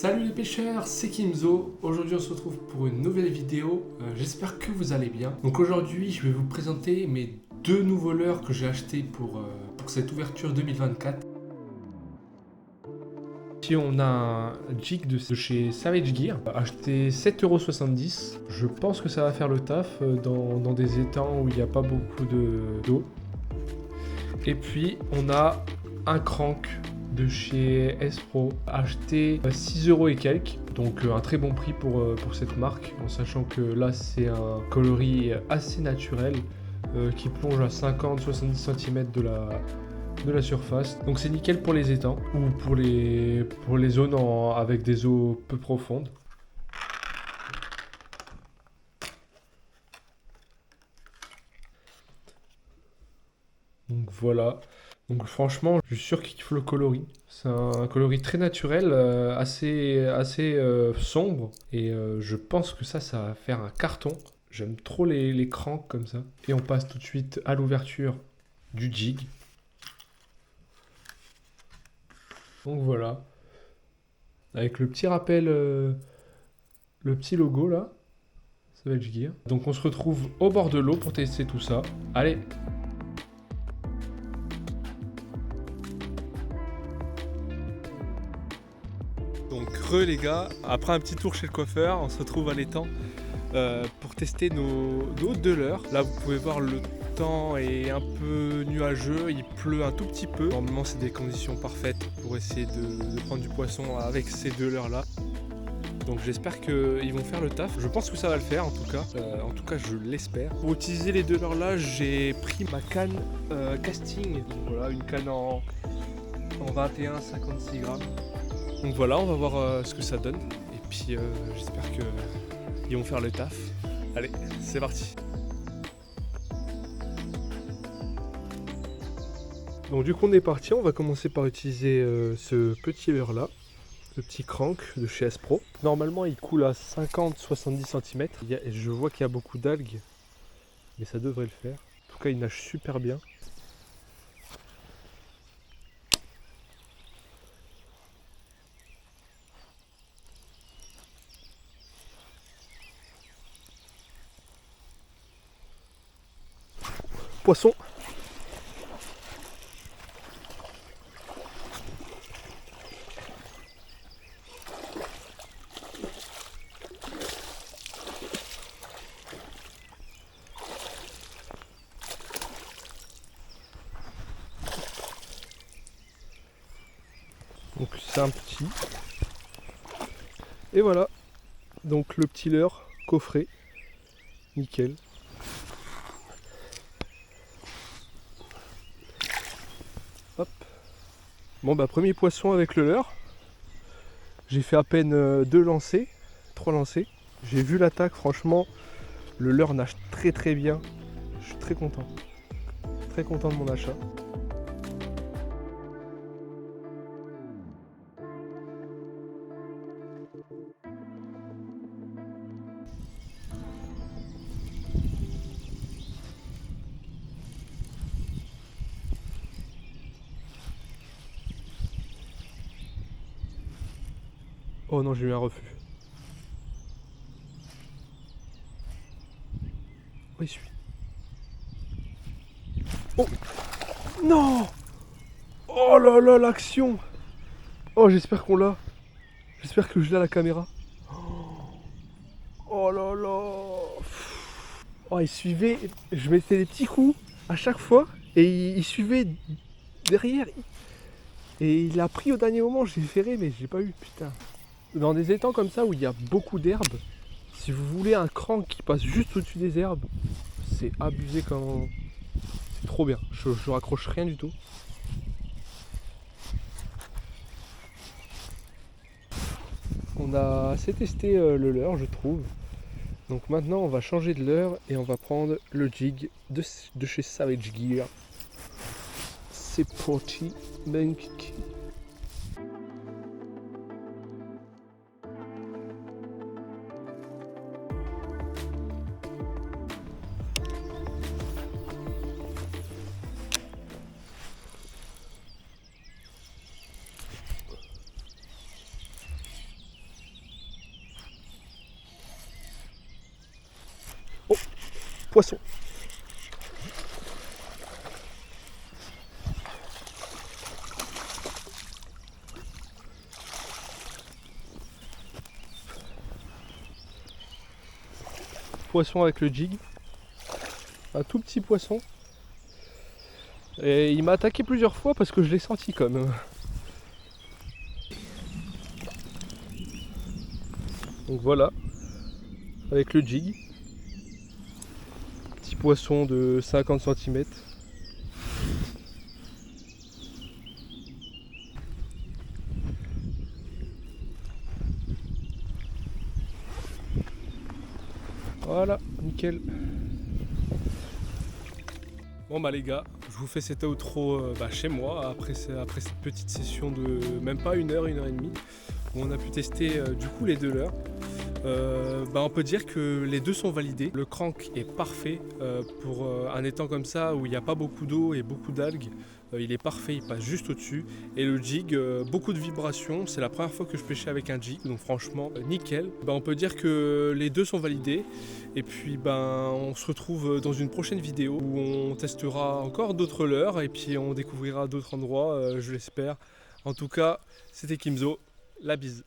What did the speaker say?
Salut les pêcheurs, c'est Kimzo. Aujourd'hui on se retrouve pour une nouvelle vidéo. J'espère que vous allez bien. Donc aujourd'hui je vais vous présenter mes deux nouveaux leurres que j'ai achetés pour cette ouverture 2024. Ici on a un jig de chez Savage Gear, acheté 7,70 €. Je pense que ça va faire le taf dans des étangs où il n'y a pas beaucoup d'eau. Et puis on a un crank de chez S-Pro, acheté 6 € et quelques, donc un très bon prix pour cette marque, en sachant que là c'est un coloris assez naturel qui plonge à 50-70 cm de la surface, donc c'est nickel pour les étangs ou pour les zones avec des eaux peu profondes. Donc voilà. Donc franchement, je suis sûr qu'il kiffe le coloris. C'est un coloris très naturel, assez sombre. Et je pense que ça va faire un carton. J'aime trop les cranks comme ça. Et on passe tout de suite à l'ouverture du jig. Donc voilà. Avec le petit rappel, le petit logo là. Savage Gear. Donc on se retrouve au bord de l'eau pour tester tout ça. Allez! Donc les gars, après un petit tour chez le coiffeur, on se retrouve à l'étang pour tester nos hautes de leurre. Là vous pouvez voir le temps est un peu nuageux, il pleut un tout petit peu. Normalement c'est des conditions parfaites pour essayer de prendre du poisson avec ces deux leurres là. Donc j'espère qu'ils vont faire le taf. Je pense que ça va le faire en tout cas. Je l'espère. Pour utiliser les deux leurres là, j'ai pris ma canne casting. Donc voilà, une canne en 21-56 grammes. Donc voilà, on va voir ce que ça donne. Et puis j'espère qu'ils vont faire le taf. Allez, c'est parti. Donc du coup on est parti, on va commencer par utiliser ce petit leurre là. Ce petit crank de chez S-Pro. Normalement il coule à 50-70 cm. Je vois qu'il y a beaucoup d'algues, mais ça devrait le faire. En tout cas il nage super bien. Poisson. Donc c'est un petit. Et voilà. Donc le petit leurre coffré. Nickel. Hop. Bon bah premier poisson avec le leurre. J'ai fait à peine 2 lancers, 3 lancers. J'ai vu l'attaque, franchement, le leurre nage très très bien. Je suis très content. Très content de mon achat. Oh non, j'ai eu un refus. Oh, il suit. Oh non! Oh là là, l'action! Oh, j'espère qu'on l'a. J'espère que je l'ai à la caméra. Oh là là! Oh, il suivait. Je mettais des petits coups à chaque fois et il suivait derrière. Et il a pris au dernier moment. J'ai ferré, mais j'ai pas eu. Putain. Dans des étangs comme ça où il y a beaucoup d'herbes, si vous voulez un crank qui passe juste au-dessus des herbes, c'est abusé quand. C'est trop bien. Je raccroche rien du tout. On a assez testé le leurre, je trouve. Donc maintenant on va changer de leurre et on va prendre le jig de chez Savage Gear. C'est parti, mec. Poisson. Poisson avec le jig. Un tout petit poisson. Et il m'a attaqué plusieurs fois parce que je l'ai senti quand même. Donc voilà, avec le jig. Petit poisson de 50 cm. Voilà, nickel. Bon bah les gars, je vous fais cet outro chez moi après cette petite session de même pas 1 heure, 1 heure et demie où on a pu tester du coup les deux leurres. On peut dire que les deux sont validés. Le crank est parfait pour un étang comme ça où il n'y a pas beaucoup d'eau et beaucoup d'algues. Il est parfait, il passe juste au-dessus. Et le jig, beaucoup de vibrations. C'est la première fois que je pêchais avec un jig, donc franchement, nickel. On peut dire que les deux sont validés. Et puis on se retrouve dans une prochaine vidéo où on testera encore d'autres leurres et puis on découvrira d'autres endroits, je l'espère. En tout cas, c'était Kimzo, la bise.